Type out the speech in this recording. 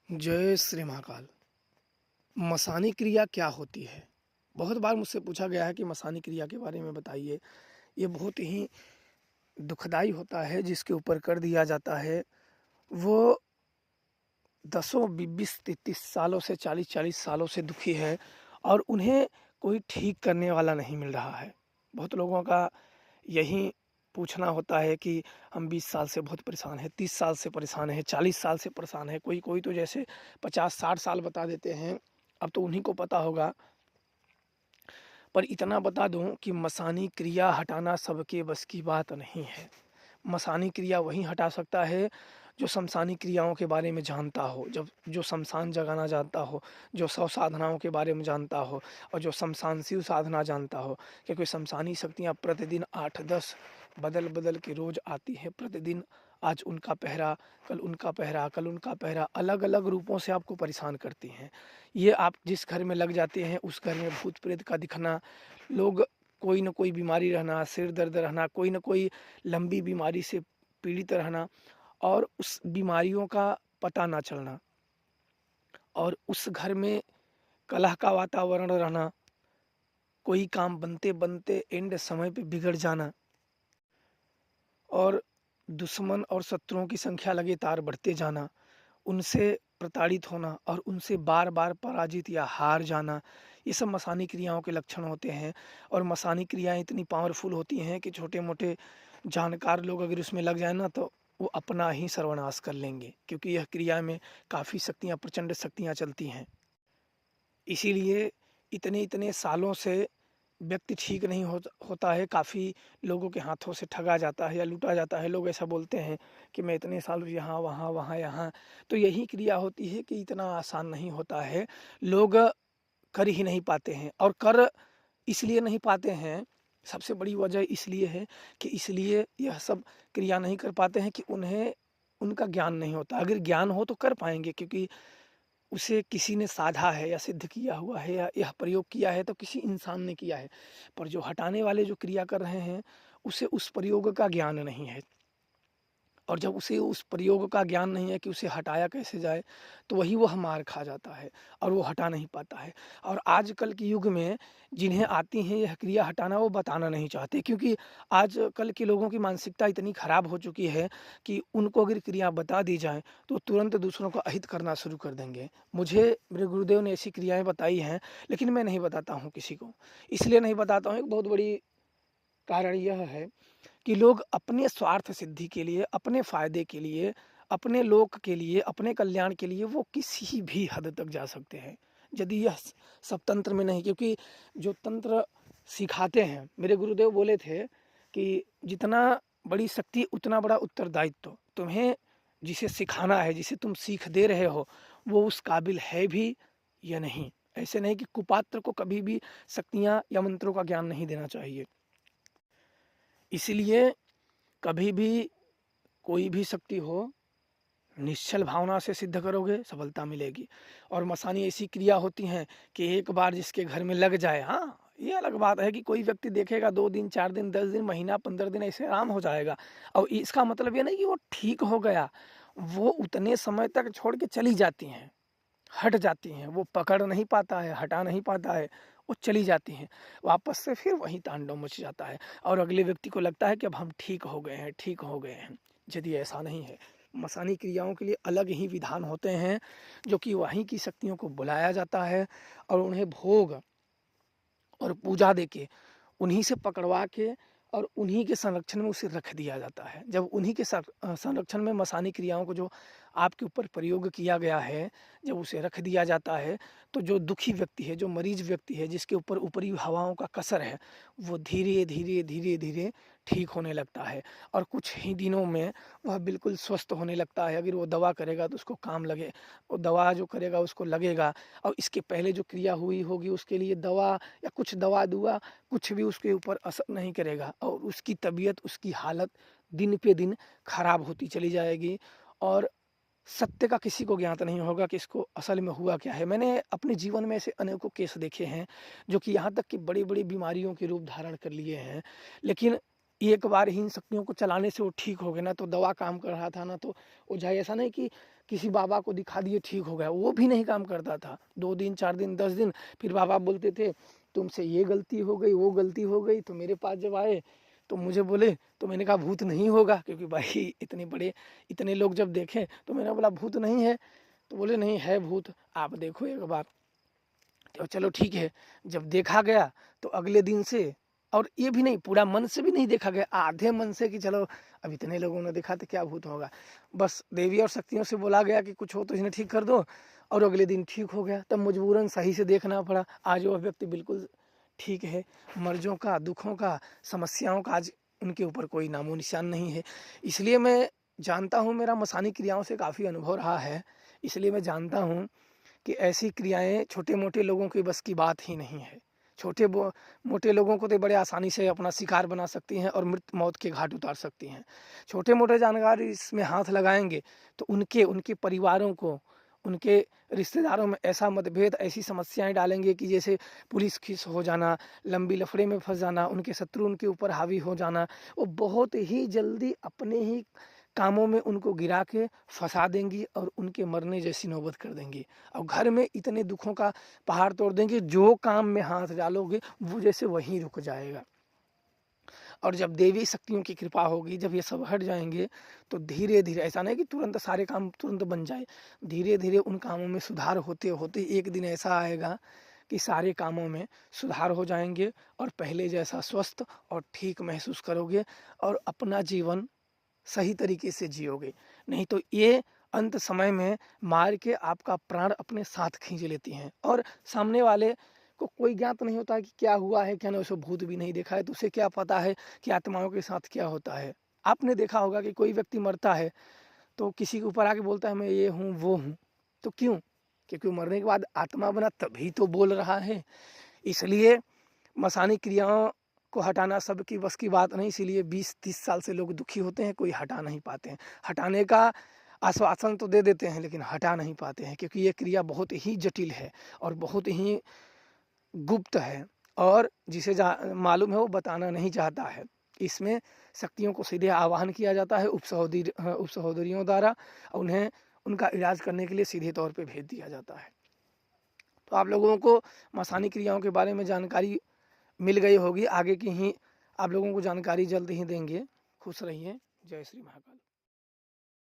जय श्री महाकाल। मसानी क्रिया क्या होती है? बहुत बार मुझसे पूछा गया है कि मसानी क्रिया के बारे में बताइए। ये बहुत ही दुखदाई होता है जिसके ऊपर कर दिया जाता है। वो दसों 20-30 सालों से 40-40 सालों से दुखी है और उन्हें कोई ठीक करने वाला नहीं मिल रहा है। बहुत लोगों का यही पूछना होता है कि हम 20 साल से बहुत परेशान हैं, 30 साल से परेशान हैं, 40 साल से परेशान हैं। कोई तो जैसे 50-60 साल बता देते हैं। अब तो उन्हीं को पता होगा। पर इतना बता दूं कि मसानी क्रिया हटाना सबके बस की बात नहीं है। मसानी क्रिया वही हटा सकता है जो शमशानी क्रियाओं के बारे में जानता हो, जब जो शमशान जगाना जानता हो, जो शव साधनाओं के बारे में जानता हो और जो शमशान शिव साधना जानता हो। क्योंकि शमशानी शक्तियाँ प्रतिदिन 8-10 बदल बदल के रोज आती हैं। प्रतिदिन आज उनका पहरा, कल उनका पहरा, कल उनका पहरा, अलग अलग रूपों से आपको परेशान करती हैं। ये आप जिस घर में लग जाते हैं उस घर में भूत प्रेत का दिखना, लोग कोई ना कोई बीमारी रहना, सिर दर्द रहना, कोई ना कोई लंबी बीमारी से पीड़ित रहना और उस बीमारियों का पता ना चलना और उस घर में कलह का वातावरण रहना, कोई काम बनते बनते एंड समय पे बिगड़ जाना और दुश्मन और शत्रुओं की संख्या लगातार बढ़ते जाना, उनसे प्रताड़ित होना और उनसे बार बार पराजित या हार जाना। ये सब मसानी क्रियाओं के लक्षण होते हैं। और मसानी क्रियाएं इतनी पावरफुल होती हैं कि छोटे मोटे जानकार लोग अगर उसमें लग जाए ना तो वो अपना ही सर्वनाश कर लेंगे, क्योंकि यह क्रिया में काफ़ी शक्तियाँ, प्रचंड शक्तियाँ चलती हैं। इसीलिए इतने इतने सालों से व्यक्ति ठीक नहीं होता है। काफ़ी लोगों के हाथों से ठगा जाता है या लूटा जाता है। लोग ऐसा बोलते हैं कि मैं इतने साल यहाँ वहाँ वहाँ यहाँ। तो यही क्रिया होती है कि इतना आसान नहीं होता है। लोग कर ही नहीं पाते हैं और कर इसलिए नहीं पाते हैं। सबसे बड़ी वजह इसलिए है कि इसलिए यह सब क्रिया नहीं कर पाते हैं कि उन्हें उनका ज्ञान नहीं होता। अगर ज्ञान हो तो कर पाएंगे, क्योंकि उसे किसी ने साधा है या सिद्ध किया हुआ है या यह प्रयोग किया है तो किसी इंसान ने किया है। पर जो हटाने वाले जो क्रिया कर रहे हैं उसे उस प्रयोग का ज्ञान नहीं है। और जब उसे उस प्रयोग का ज्ञान नहीं है कि उसे हटाया कैसे जाए, तो वही वह मार खा जाता है और वो हटा नहीं पाता है। और आजकल के युग में जिन्हें आती हैं यह क्रिया हटाना, वो बताना नहीं चाहते, क्योंकि आजकल के लोगों की मानसिकता इतनी खराब हो चुकी है कि उनको अगर क्रिया बता दी जाए तो तुरंत दूसरों को अहित करना शुरू कर देंगे। मुझे मेरे गुरुदेव ने ऐसी क्रियाएं बताई हैं, लेकिन मैं नहीं बताता हूँ किसी को। इसलिए नहीं बताता हूँ, एक बहुत बड़ी कारण यह है कि लोग अपने स्वार्थ सिद्धि के लिए, अपने फायदे के लिए, अपने लोक के लिए, अपने कल्याण के लिए वो किसी भी हद तक जा सकते हैं। यदि यह सब तंत्र में नहीं, क्योंकि जो तंत्र सिखाते हैं, मेरे गुरुदेव बोले थे कि जितना बड़ी शक्ति उतना बड़ा उत्तरदायित्व। तुम्हें जिसे सिखाना है, जिसे तुम सीख दे रहे हो, वो उस काबिल है भी या नहीं। ऐसे नहीं कि कुपात्र को कभी भी शक्तियाँ या मंत्रों का ज्ञान नहीं देना चाहिए। इसलिए कभी भी कोई भी शक्ति हो, निश्चल भावना से सिद्ध करोगे सफलता मिलेगी। और मसानी ऐसी क्रिया होती हैं कि एक बार जिसके घर में लग जाए, हाँ ये अलग बात है कि कोई व्यक्ति देखेगा 2 दिन 4 दिन 10 दिन महीना 15 दिन ऐसे आराम हो जाएगा। और इसका मतलब ये नहीं कि वो ठीक हो गया, वो उतने समय तक छोड़ के चली जाती हैं, हट जाती हैं। वो पकड़ नहीं पाता है, हटा नहीं पाता है, वो चली जाती हैं। वापस से फिर वही तांडव मच जाता है और अगले व्यक्ति को लगता है कि अब हम ठीक हो गए हैं, ठीक हो गए हैं। यदि ऐसा नहीं है, मसानी क्रियाओं के लिए अलग ही विधान होते हैं, जो कि वहीं की शक्तियों को बुलाया जाता है और उन्हें भोग और पूजा देके उन्हीं से पकड़वा के और उन्हीं के संरक्षण में उसे रख दिया जाता है। जब उन्हीं के संरक्षण में मसानी क्रियाओं को जो आपके ऊपर प्रयोग किया गया है, जब उसे रख दिया जाता है, तो जो दुखी व्यक्ति है, जो मरीज व्यक्ति है, जिसके ऊपर ऊपरी हवाओं का कसर है, वो धीरे धीरे धीरे धीरे ठीक होने लगता है और कुछ ही दिनों में वह बिल्कुल स्वस्थ होने लगता है। अगर वो दवा करेगा तो उसको काम लगे, वो दवा जो करेगा उसको लगेगा। और इसके पहले जो क्रिया हुई होगी उसके लिए दवा या कुछ दवा दुआ कुछ भी उसके ऊपर असर नहीं करेगा और उसकी तबीयत, उसकी हालत दिन पे दिन खराब होती चली जाएगी। और सत्य का किसी को ज्ञात नहीं होगा कि इसको असल में हुआ क्या है। मैंने अपने जीवन में ऐसे अनेकों केस देखे हैं जो कि यहाँ तक कि बड़ी बड़ी बीमारियों के रूप धारण कर लिए हैं, लेकिन एक बार ही इन शक्तियों को चलाने से वो ठीक हो गए ना, तो दवा काम कर रहा था ना, तो ओझा ऐसा नहीं कि किसी बाबा को दिखा दिए ठीक हो गया, वो भी नहीं काम करता था। 2 दिन 4 दिन 10 दिन, फिर बाबा बोलते थे तुमसे ये गलती हो गई, वो गलती हो गई। तो मेरे पास जब आए तो मुझे बोले, तो मैंने कहा भूत नहीं होगा, क्योंकि भाई इतने लोग जब देखे तो मैंने बोला भूत नहीं है। तो बोले नहीं है भूत, आप देखो एक बार। तो चलो ठीक है। जब देखा गया तो अगले दिन से, और ये भी नहीं पूरा मन से भी नहीं देखा गया, आधे मन से कि चलो अब इतने लोगों ने देखा तो क्या भूत होगा, बस देवी और शक्तियों से बोला गया कि कुछ हो तो इन्हें ठीक कर दो, और अगले दिन ठीक हो गया। तब मजबूरन सही से देखना पड़ा। आज वह व्यक्ति बिल्कुल ठीक है। मर्जों का, दुखों का, समस्याओं का आज उनके ऊपर कोई नामो निशान नहीं है। इसलिए मैं जानता हूँ, मेरा मसानी क्रियाओं से काफ़ी अनुभव रहा है, इसलिए मैं जानता हूँ कि ऐसी क्रियाएं छोटे मोटे लोगों की बस की बात ही नहीं है। मोटे लोगों को तो बड़े आसानी से अपना शिकार बना सकती हैं और मृत मौत के घाट उतार सकती हैं। छोटे मोटे जानकार इसमें हाथ लगाएंगे तो उनके परिवारों को, उनके रिश्तेदारों में ऐसा मतभेद, ऐसी समस्याएं डालेंगे कि जैसे पुलिस खीस हो जाना, लंबी लफड़े में फंस जाना, उनके शत्रु उनके ऊपर हावी हो जाना, वो बहुत ही जल्दी अपने ही कामों में उनको गिरा के फंसा देंगी और उनके मरने जैसी नौबत कर देंगी। और घर में इतने दुखों का पहाड़ तोड़ देंगे, जो काम में हाथ डालोगे वो जैसे वहीं रुक जाएगा। और जब देवी शक्तियों की कृपा होगी, जब ये सब हट जाएंगे, तो धीरे धीरे, ऐसा नहीं कि तुरंत सारे काम तुरंत बन जाए, धीरे धीरे उन कामों में सुधार होते होते एक दिन ऐसा आएगा कि सारे कामों में सुधार हो जाएंगे और पहले जैसा स्वस्थ और ठीक महसूस करोगे और अपना जीवन सही तरीके से जियोगे। नहीं तो ये अंत समय में मार के आपका प्राण अपने साथ खींच लेती हैं, और सामने वाले को कोई ज्ञात नहीं होता कि क्या हुआ है क्या नहीं। उसे भूत भी नहीं देखा है तो उसे क्या पता है कि आत्माओं के साथ क्या होता है। आपने देखा होगा कि कोई व्यक्ति मरता है तो किसी के ऊपर आके बोलता है मैं ये हूँ वो हूँ, तो क्यों? क्योंकि मरने के बाद आत्मा बना तभी तो बोल रहा है। इसलिए मसानी क्रियाओं को हटाना सबकी बस की बात नहीं, इसीलिए 20-30 साल से लोग दुखी होते हैं, कोई हटा नहीं पाते हैं। हटाने का आश्वासन तो दे देते हैं लेकिन हटा नहीं पाते हैं, क्योंकि ये क्रिया बहुत ही जटिल है और बहुत ही गुप्त है, और जिसे मालूम है वो बताना नहीं चाहता है। इसमें शक्तियों को सीधे आवाहन किया जाता है उप सहोदरियों द्वारा, उन्हें उनका इलाज करने के लिए सीधे तौर पे भेज दिया जाता है। तो आप लोगों को मसानी क्रियाओं के बारे में जानकारी मिल गई होगी। आगे की ही आप लोगों को जानकारी जल्द ही देंगे। खुश रहिए। जय श्री महाकाल।